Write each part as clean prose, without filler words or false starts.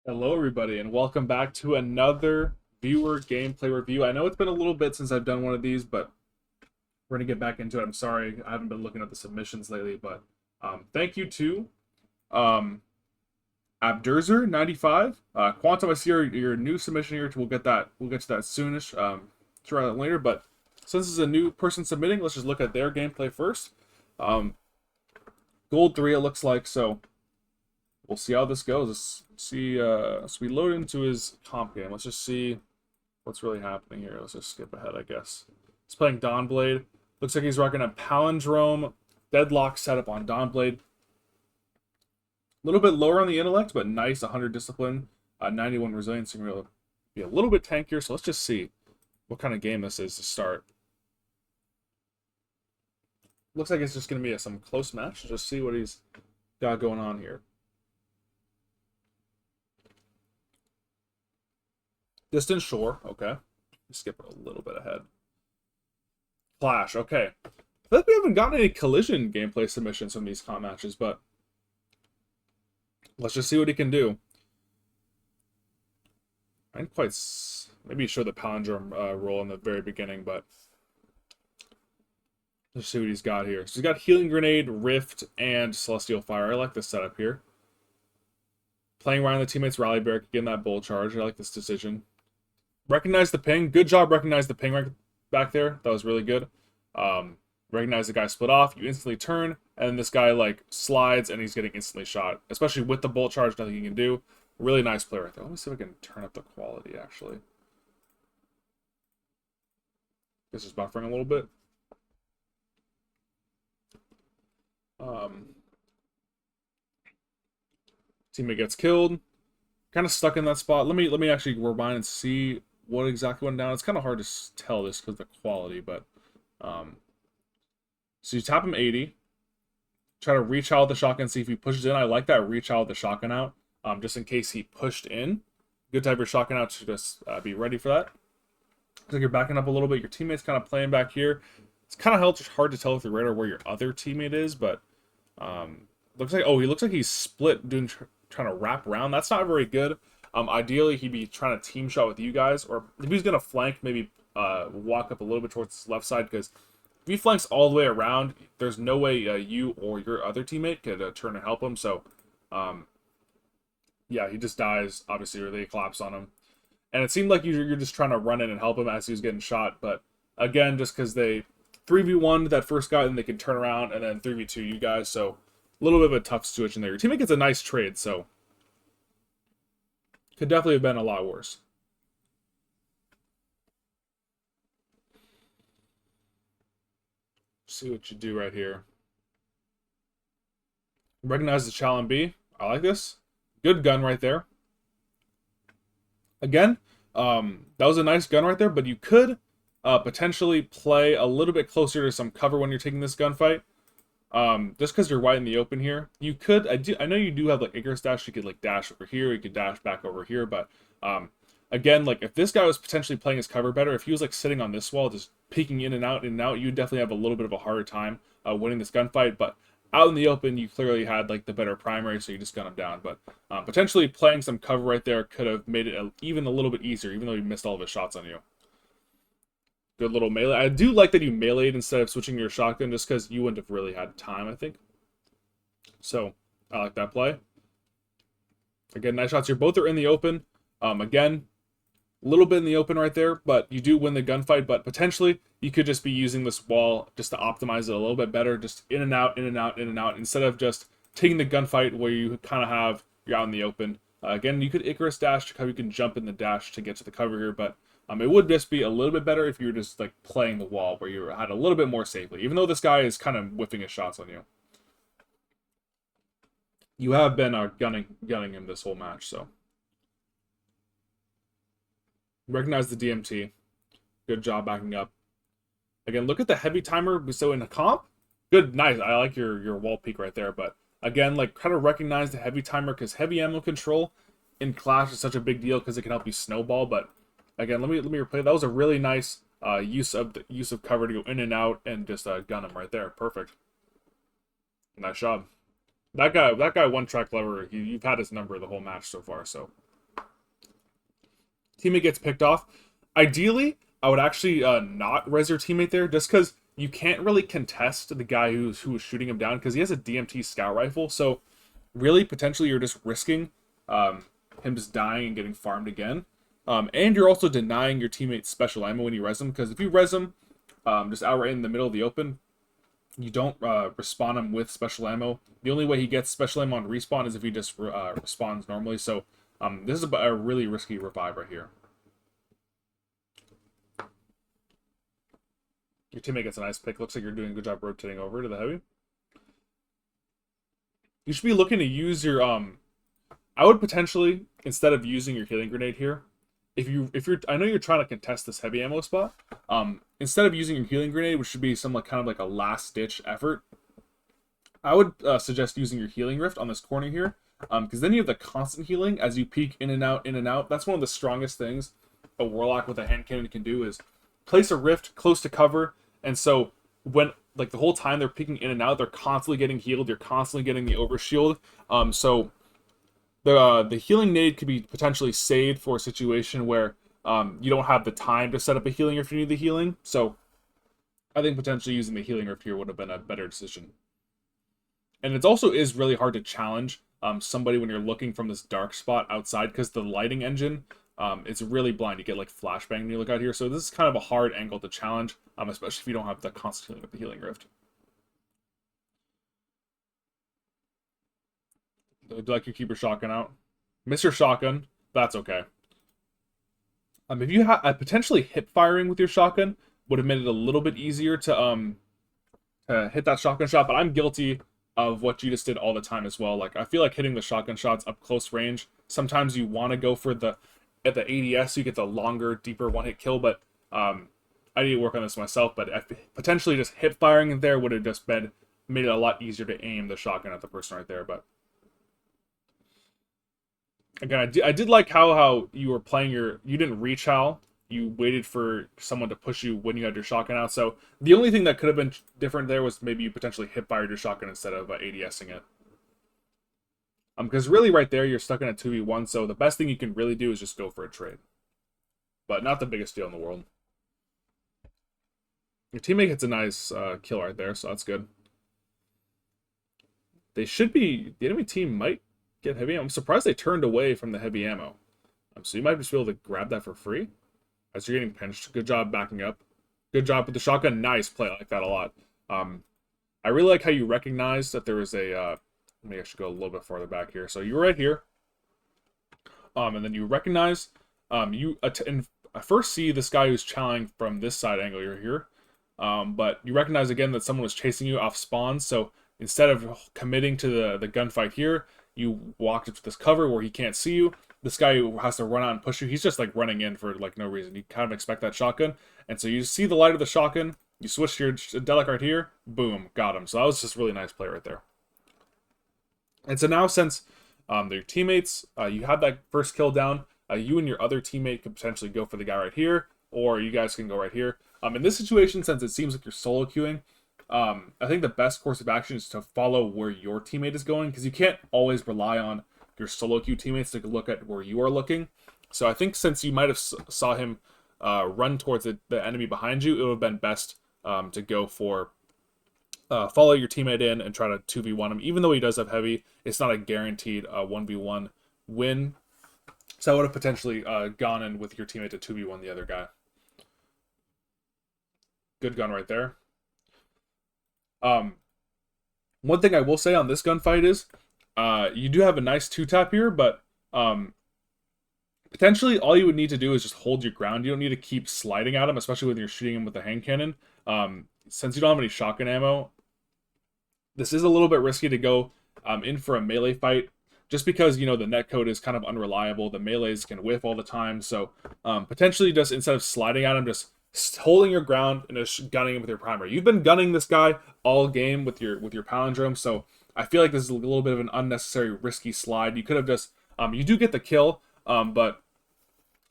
Hello, everybody, and welcome back to another viewer gameplay review. I know it's been a little bit since I've done one of these, but we're gonna get back into it. I'm sorry I haven't been looking at the submissions lately, but thank you to um, Abdurzer95. Quantum, I see your new submission here. We'll get that. We'll get to that soonish. Try that later. But since it's a new person submitting, let's just look at their gameplay first. Um, Gold 3, it looks like. So we'll see how this goes. Let's see. So we load into his comp game. Let's just see what's really happening here. Let's just skip ahead, I guess. He's playing Dawnblade. Looks like he's rocking a Palindrome Deadlock setup on Dawnblade. A little bit lower on the intellect, but nice. 100 discipline, 91 resilience. Going to be a little bit tankier. So let's just see what kind of game this is to start. Looks like it's just going to be some close match. Just see what he's got going on here. Distant Shore, okay. Skip it a little bit ahead. Clash, okay. I feel like we haven't gotten any collision gameplay submissions from these comp matches, but let's just see what he can do. I didn't quite maybe show the palindrome roll in the very beginning, but let's see what he's got here. So he's got Healing Grenade, Rift, and Celestial Fire. I like this setup here. Playing around the teammates Rally Bear, getting that bull charge. I like this decision. Recognize the ping. Good job, recognize the ping right back there. That was really good. Recognize the guy split off. You instantly turn, and this guy like slides, and he's getting instantly shot. Especially with the bolt charge, nothing you can do. Really nice play right there. Let me see if I can turn up the quality actually. This is buffering a little bit. Teammate gets killed. Kind of stuck in that spot. Let me actually rewind and see what exactly went down. It's kind of hard to tell this because of the quality, but so you tap him 80, try to reach out with the shotgun, see if he pushes in. I like that reach out with the shotgun out, just in case he pushed in. Good to have your shotgun out to just be ready for that. Looks like you're backing up a little bit. Your teammate's kind of playing back here. It's kind of hard to tell with your radar where your other teammate is, but looks like, oh, he looks like he's split trying to wrap around. That's not very good. Ideally, he'd be trying to team shot with you guys, or if he's going to flank, maybe walk up a little bit towards his left side, because if he flanks all the way around, there's no way you or your other teammate could turn and help him. So, yeah, he just dies, obviously, or they collapse on him. And it seemed like you're just trying to run in and help him as he was getting shot, but again, just because they 3v1 that first guy, then they can turn around and then 3v2 you guys, so a little bit of a tough situation there. Your teammate gets a nice trade, so could definitely have been a lot worse. See what you do right here. Recognize the Challenge B. I like this. Good gun right there. Again, that was a nice gun right there, but you could potentially play a little bit closer to some cover when you're taking this gunfight. Just because you're wide in the open here, you could. I know you do have like Icarus dash. You could like dash over here. You could dash back over here. But again, like if this guy was potentially playing his cover better, if he was like sitting on this wall, just peeking in and out, you'd definitely have a little bit of a harder time winning this gunfight. But out in the open, you clearly had like the better primary, so you just gun him down. But potentially playing some cover right there could have made it even a little bit easier, even though he missed all of his shots on you. Good little melee. I do like that you meleeed instead of switching your shotgun, just because you wouldn't have really had time, I think. So, I like that play. Again, nice shots here. Both are in the open. Again, a little bit in the open right there, but you do win the gunfight. But potentially, you could just be using this wall just to optimize it a little bit better. Just in and out, in and out, in and out, instead of just taking the gunfight where you kind of have, you're out in the open. Again, you could Icarus dash to cover. You can jump in the dash to get to the cover here, but it would just be a little bit better if you were just like playing the wall where you had a little bit more safely, even though this guy is kind of whiffing his shots on you. You have been gunning him this whole match, so. Recognize the DMT. Good job backing up. Again, look at the heavy timer. So in a comp, good, nice. I like your wall peak right there, but again, like kind of recognize the heavy timer because heavy ammo control in Clash is such a big deal because it can help you snowball, but again, let me replay. That was a really nice use of cover to go in and out and just gun him right there. Perfect. Nice job. That guy one track lever. You've had his number the whole match so far. So teammate gets picked off. Ideally, I would actually not res your teammate there, just because you can't really contest the guy who was shooting him down because he has a DMT scout rifle. So really, potentially, you're just risking him just dying and getting farmed again. And you're also denying your teammate special ammo when you res him, because if you res him just outright in the middle of the open, you don't respawn him with special ammo. The only way he gets special ammo on respawn is if he just respawns normally. So this is a really risky revive right here. Your teammate gets a nice pick. Looks like you're doing a good job rotating over to the heavy. You should be looking to use your I would potentially, instead of using your healing grenade here, if you're I know you're trying to contest this heavy ammo spot, instead of using your healing grenade, which should be some kind of like a last ditch effort, I would suggest using your healing rift on this corner here, because then you have the constant healing as you peek in and out, in and out. That's one of the strongest things a warlock with a hand cannon can do, is place a rift close to cover, and so when like the whole time they're peeking in and out, they're constantly getting healed. You're constantly getting the overshield. So the healing nade could be potentially saved for a situation where you don't have the time to set up a healing if you need the healing. So I think potentially using the healing rift here would have been a better decision. And it also is really hard to challenge somebody when you're looking from this dark spot outside, because the lighting engine it's really blind. You get like flashbang when you look out here. So this is kind of a hard angle to challenge, especially if you don't have the constant healing with the healing rift. Do you like you keep your shotgun out? Miss your shotgun. That's okay. If you had potentially hip firing with your shotgun would have made it a little bit easier to hit that shotgun shot, but I'm guilty of what you just did all the time as well. Like, I feel like hitting the shotgun shots up close range, sometimes you want to go for the ADS so you get the longer, deeper one-hit kill, but I need to work on this myself, but potentially just hip firing there would have just made it a lot easier to aim the shotgun at the person right there. But again, I did like how you were playing you didn't reach Hal. You waited for someone to push you when you had your shotgun out. So the only thing that could have been different there was maybe you potentially hip fired your shotgun instead of ADSing it. Because really right there, you're stuck in a 2v1, so the best thing you can really do is just go for a trade. But not the biggest deal in the world. Your teammate gets a nice kill right there, so that's good. The enemy team might get heavy ammo. I'm surprised they turned away from the heavy ammo. So you might just be able to grab that for free as you're getting pinched. Good job backing up. Good job with the shotgun. Nice play. I like that a lot. I really like how you recognize that there was a... maybe I should go a little bit farther back here. So you were right here. And then you recognize... and I first see this guy who's challenging from this side angle. You're here. But you recognize again that someone was chasing you off spawn. So instead of committing to the gunfight here, you walked into this cover where he can't see you. This guy who has to run out and push you, he's just like running in for like no reason. You kind of expect that shotgun. And so you see the light of the shotgun, you switch to your Delic right here, boom, got him. So that was just really nice play right there. And so now since your teammates, you had that first kill down, you and your other teammate could potentially go for the guy right here, or you guys can go right here. In this situation, since it seems like you're solo queuing, I think the best course of action is to follow where your teammate is going, because you can't always rely on your solo queue teammates to look at where you are looking. So I think since you might have saw him run towards the enemy behind you, it would have been best to go for follow your teammate in and try to 2v1 him. Even though he does have heavy, it's not a guaranteed 1v1 win. So I would have potentially gone in with your teammate to 2v1 the other guy. Good gun right there. One thing I will say on this gunfight is you do have a nice 2-tap here, but potentially all you would need to do is just hold your ground. You don't need to keep sliding at him, especially when you're shooting him with a hand cannon. Since you don't have any shotgun ammo, this is a little bit risky to go in for a melee fight, just because, you know, the netcode is kind of unreliable. The melees can whiff all the time, so potentially just instead of sliding at him, just holding your ground and just gunning him with your primary. You've been gunning this guy all game with your palindrome, so I feel like this is a little bit of an unnecessary risky slide. You could have just you do get the kill, but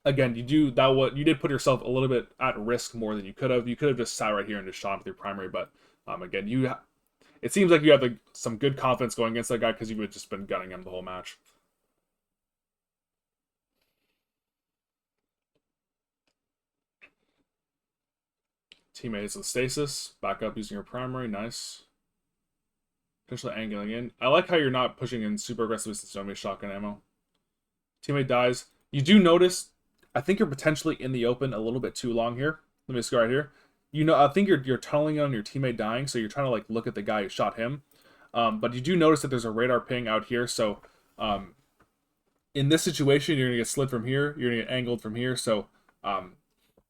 again, you did put yourself a little bit at risk more than you could have. You could have just sat right here and just shot with your primary, but again, it seems like you have some good confidence going against that guy because you would have just been gunning him the whole match. Teammate hits the stasis. Back up using your primary. Nice. Potentially angling in. I like how you're not pushing in super aggressively since you don't have any shotgun ammo. Teammate dies. You do notice, I think you're potentially in the open a little bit too long here. Let me just go right here. You know, I think you're tunneling on your teammate dying, so you're trying to like look at the guy who shot him. But you do notice that there's a radar ping out here, so in this situation, you're gonna get slid from here, you're gonna get angled from here, so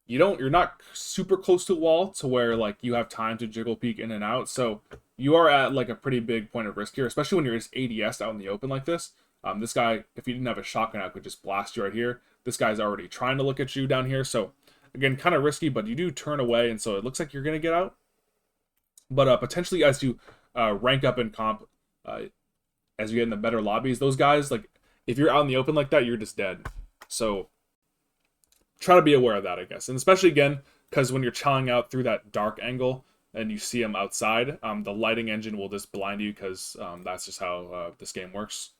you're not super close to the wall to where like you have time to jiggle peek in and out. So you are at like a pretty big point of risk here, especially when you're just ADS out in the open like this. This guy, if he didn't have a shotgun out, could just blast you right here. This guy's already trying to look at you down here, so again, kind of risky, but you do turn away, and so it looks like you're gonna get out. But potentially as you rank up in comp, as you get in the better lobbies, those guys, like if you're out in the open like that, you're just dead. So try to be aware of that, I guess. And especially, again, because when you're chowing out through that dark angle and you see them outside, the lighting engine will just blind you because that's just how this game works.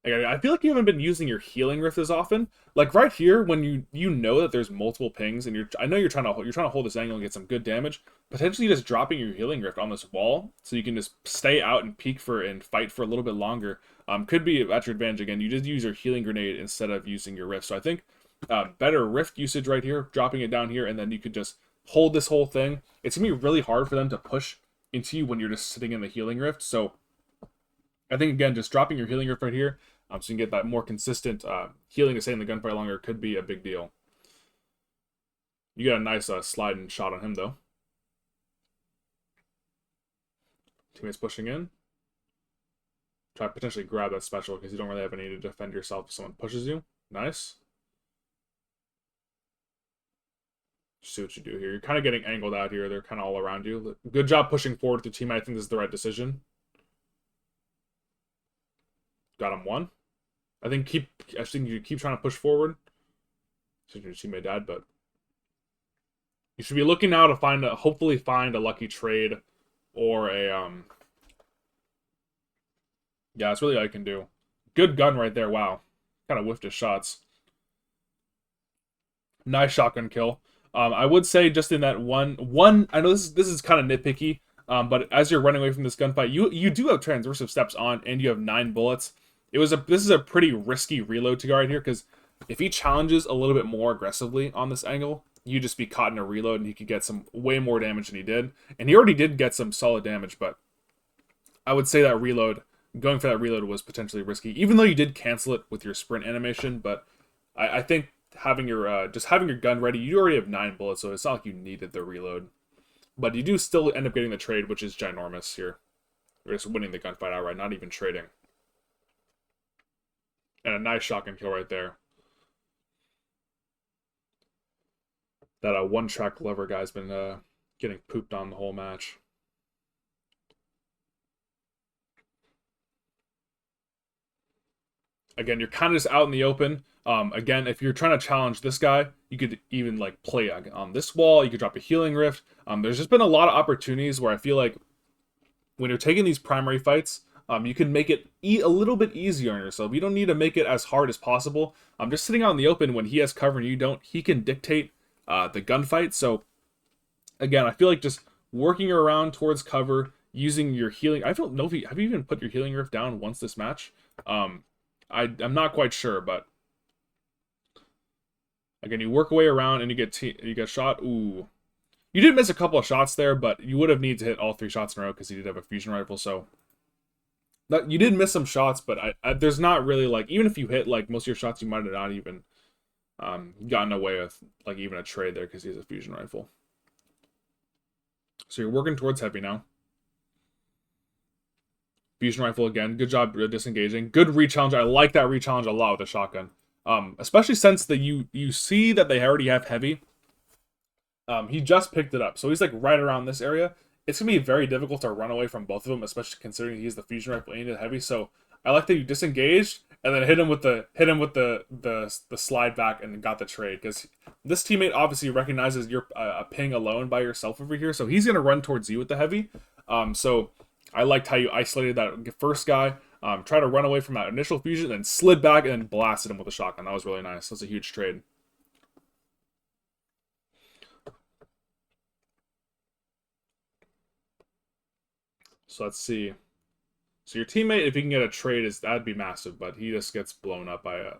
Again, I feel like you haven't been using your healing rift as often. Like right here, when you know that there's multiple pings, and I know you're trying to hold this angle and get some good damage. Potentially just dropping your healing rift on this wall, so you can just stay out and peek for and fight for a little bit longer. Could be at your advantage. Again, you just use your healing grenade instead of using your rift. So I think better rift usage right here, dropping it down here, and then you could just hold this whole thing. It's gonna be really hard for them to push into you when you're just sitting in the healing rift. So I think, again, just dropping your healing rift right here, so you can get that more consistent healing to stay in the gunfight longer, could be a big deal. You got a nice sliding shot on him, though. Teammates pushing in. Try to potentially grab that special, because you don't really have any to defend yourself if someone pushes you. Nice. Just see what you do here. You're kind of getting angled out here. They're kind of all around you. Good job pushing forward with the teammate. I think this is the right decision. Got him one. I think you keep trying to push forward. Since your teammate died, but you should be looking now to hopefully find a lucky trade or a yeah, that's really all I can do. Good gun right there. Wow, kind of whiffed his shots. Nice shotgun kill. I would say just in that one. I know this is kind of nitpicky, but as you're running away from this gunfight, you do have transversive steps on, and you have 9 bullets. This is a pretty risky reload to go right here, because if he challenges a little bit more aggressively on this angle, you just be caught in a reload, and he could get some way more damage than he did. And he already did get some solid damage, but I would say that going for that reload was potentially risky, even though you did cancel it with your sprint animation. But I think having your just having your gun ready, you already have 9 bullets, so it's not like you needed the reload. But you do still end up getting the trade, which is ginormous here. You're just winning the gunfight outright, not even trading. And a nice shotgun kill right there. That one-track lever guy's been getting pooped on the whole match. Again, you're kind of just out in the open. Again, if you're trying to challenge this guy, you could even like play on this wall. You could drop a healing rift. There's just been a lot of opportunities where I feel like when you're taking these primary fights, you can make it a little bit easier on yourself. You don't need to make it as hard as possible. Just sitting out in the open when he has cover and you don't, he can dictate the gunfight. So again, I feel like just working around towards cover, using your healing. I don't know if have you even put your healing rift down once this match. I'm not quite sure, but again, you work away around and you get shot. Ooh, you did miss a couple of shots there, but you would have needed to hit all 3 shots in a row because he did have a fusion rifle. So you did miss some shots, but there's not really like, even if you hit like most of your shots, you might have not even gotten away with like even a trade there because he has a fusion rifle. So you're working towards heavy now. Fusion rifle again. Good job disengaging. Good re-challenge. I like that re-challenge a lot with the shotgun. Especially since you see that they already have heavy. He just picked it up, so he's like right around this area. It's gonna be very difficult to run away from both of them, especially considering he's the fusion rifle and the heavy. So I like that you disengaged and then hit him with the slide back and got the trade, because this teammate obviously recognizes you're a ping alone by yourself over here, so he's gonna run towards you with the heavy. So I liked how you isolated that first guy, try to run away from that initial fusion, then slid back and then blasted him with a shotgun. That was really nice. That's a huge trade. So let's see. So your teammate, if he can get a trade, that'd be massive, but he just gets blown up by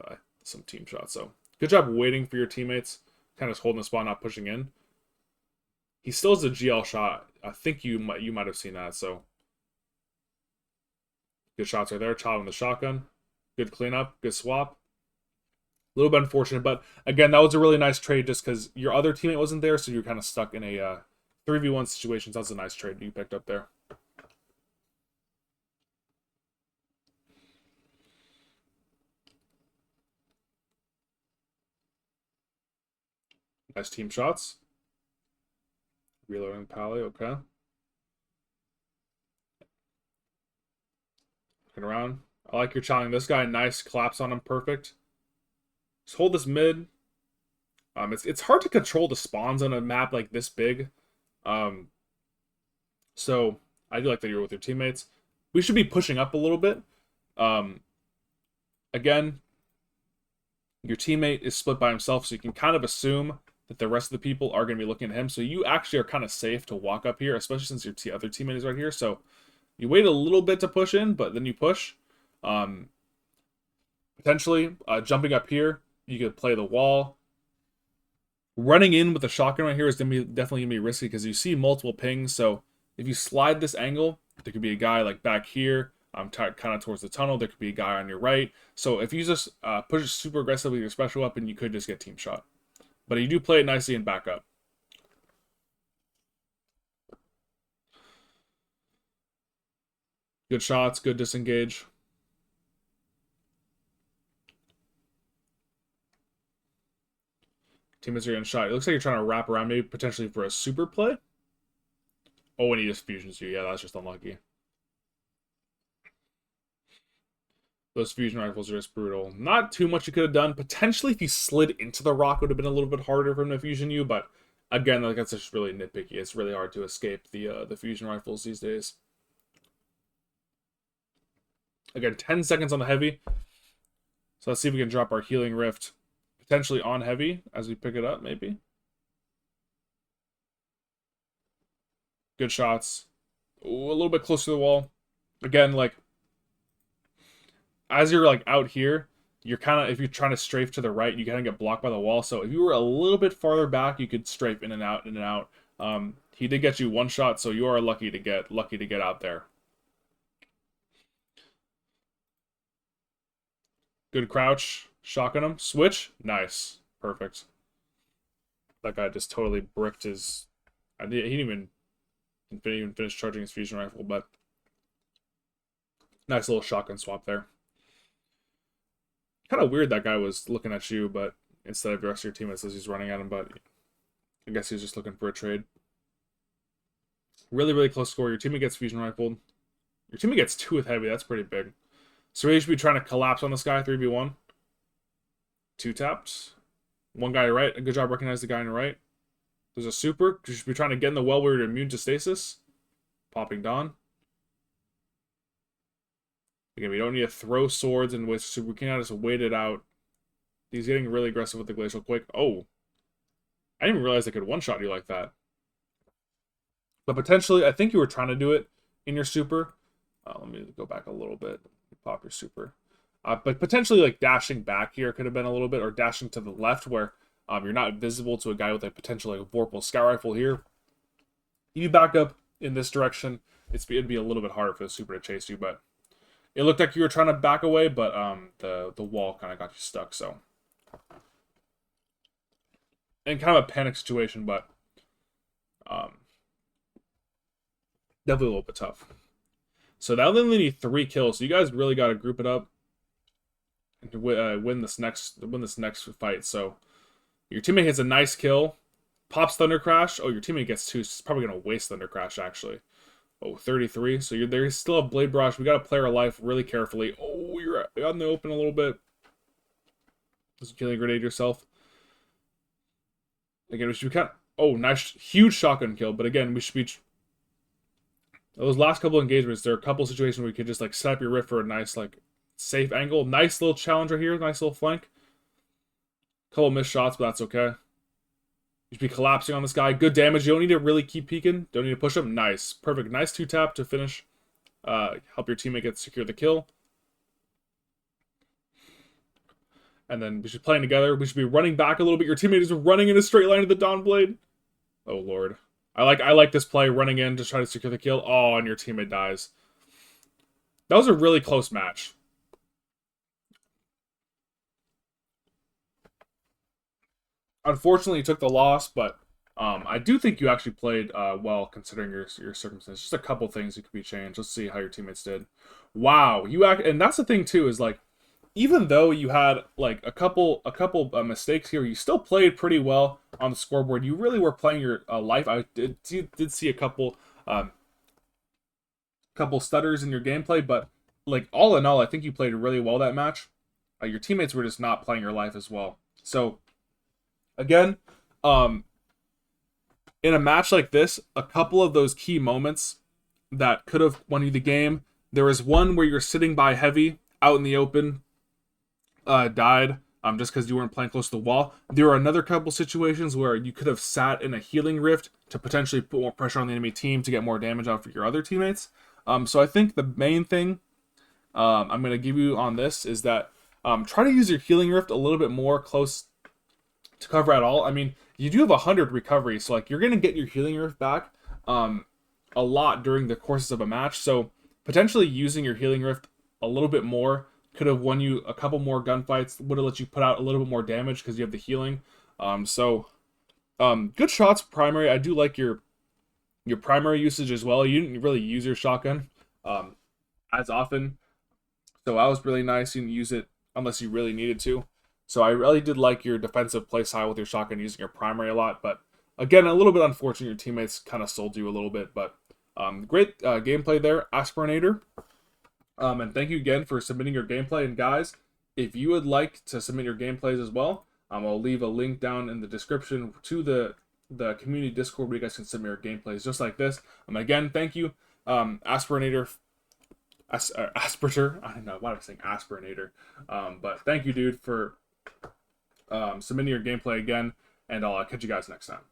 some team shots. So good job waiting for your teammates, kind of holding the spot, not pushing in. He still has a GL shot. I think you might have seen that. So good shots right there. Child on the shotgun. Good cleanup. Good swap. A little bit unfortunate, but again, that was a really nice trade just because your other teammate wasn't there, so you're kind of stuck in a 3v1 situation. So that's a nice trade you picked up there. Nice team shots. Reloading Pally, okay. Looking around. I like your challenging this guy. Nice collapse on him, perfect. Just hold this mid. It's hard to control the spawns on a map like this big. So I do like that you're with your teammates. We should be pushing up a little bit. Again, your teammate is split by himself, so you can kind of assume that the rest of the people are going to be looking at him. So you actually are kind of safe to walk up here, especially since your other teammate is right here. So you wait a little bit to push in, but then you push. Potentially jumping up here, you could play the wall. Running in with a shotgun right here is definitely gonna be risky because you see multiple pings. So if you slide this angle, there could be a guy like back here, kind of towards the tunnel. There could be a guy on your right. So if you just push super aggressively with your special weapon, you could just get team shot. But you do play it nicely and back up. Good shots, good disengage. Teammates are getting shot. It looks like you're trying to wrap around, maybe potentially for a super play. Oh, and he just fusions you. Yeah, that's just unlucky. Those fusion rifles are just brutal. Not too much you could have done. Potentially, if you slid into the rock, it would have been a little bit harder for him to fusion you. But again, like that's just really nitpicky. It's really hard to escape the fusion rifles these days. Again, 10 seconds on the heavy. So let's see if we can drop our healing rift potentially on heavy as we pick it up, maybe. Good shots. Ooh, a little bit closer to the wall. Again, like as you're like out here, you're kind of, if you're trying to strafe to the right, you kind of get blocked by the wall. So if you were a little bit farther back, you could strafe in and out, in and out. He did get you one shot, so you are lucky to get out there. Good crouch, shotgun him, switch, nice, perfect. That guy just totally bricked his. He didn't even finish charging his fusion rifle, but nice little shotgun swap there. Kind of weird that guy was looking at you, but instead of the rest of your teammates as he's running at him, but I guess he's just looking for a trade. Really, really close score. Your teammate gets fusion rifled. Your teammate gets 2 with heavy. That's pretty big. So we should be trying to collapse on this guy, 3v1. 2 tapped. One guy right. A good job recognizing the guy on the right. There's a super. You should be trying to get in the well where you're immune to stasis. Popping Dawn. Again, we don't need to throw swords and with super. We can just wait it out. He's getting really aggressive with the Glacial Quake. Oh. I didn't even realize they could one-shot you like that. But potentially, I think you were trying to do it in your super. Let me go back a little bit. Pop your super. But potentially, like, dashing back here could have been a little bit, or dashing to the left where you're not visible to a guy with a potential, like, Vorpal Scout Rifle here. If you back up in this direction, it'd be a little bit harder for the super to chase you, but it looked like you were trying to back away, but the wall kind of got you stuck, so. And kind of a panic situation, but definitely a little bit tough. So now they only need 3 kills. So you guys really got to group it up and win this next fight. So your teammate hits a nice kill, pops Thunder Crash. Oh, your teammate gets 2. So it's probably gonna waste Thunder Crash actually. Oh, 33. So there's still a Blade Barrage. We got to play our life really carefully. Oh, you're out in the open a little bit. Just killing grenade yourself. Again, we should be kind of, oh, nice, huge shotgun kill. But again, we should be. Those last couple engagements, there are a couple situations where you could just like set up your rift for a nice like safe angle. Nice little challenge right here, nice little flank. Couple missed shots, but that's okay. You should be collapsing on this guy. Good damage. You don't need to really keep peeking. Don't need to push him. Nice. Perfect. Nice 2-tap to finish. help your teammate secure the kill. And then we should be playing together. We should be running back a little bit. Your teammate is running in a straight line to the Dawnblade. Oh lord. I like this play, running in to try to secure the kill. Oh, and your teammate dies. That was a really close match. Unfortunately, you took the loss, but I do think you actually played well considering your circumstances. Just a couple things that could be changed. Let's see how your teammates did. Wow, and that's the thing too, is like, even though you had like a couple mistakes here, you still played pretty well on the scoreboard. You really were playing your life. I did see a couple stutters in your gameplay, but like all in all, I think you played really well that match. Your teammates were just not playing your life as well. So again, in a match like this, a couple of those key moments that could have won you the game. There was one where you're sitting by heavy out in the open, died just because you weren't playing close to the wall. There were another couple situations where you could have sat in a healing rift to potentially put more pressure on the enemy team to get more damage out for your other teammates. So I think the main thing I'm going to give you on this is that try to use your healing rift a little bit more close to cover at all. I mean, you do have 100 recovery, so like you're going to get your healing rift back a lot during the courses of a match. So potentially using your healing rift a little bit more could have won you a couple more gunfights, would have let you put out a little bit more damage because you have the healing. Good shots primary. I do like your primary usage as well. You didn't really use your shotgun as often, so that was really nice. You didn't use it unless you really needed to. So I really did like your defensive play style with your shotgun, using your primary a lot. But again, a little bit unfortunate your teammates kind of sold you a little bit. But great gameplay there, Aspirinator. And thank you again for submitting your gameplay. And guys, if you would like to submit your gameplays as well, I'll leave a link down in the description to the community Discord where you guys can submit your gameplays just like this. Again, thank you, Aspirinator. Aspirator. I don't know why I'm saying Aspirinator. But thank you, dude, for submitting your gameplay again. And I'll catch you guys next time.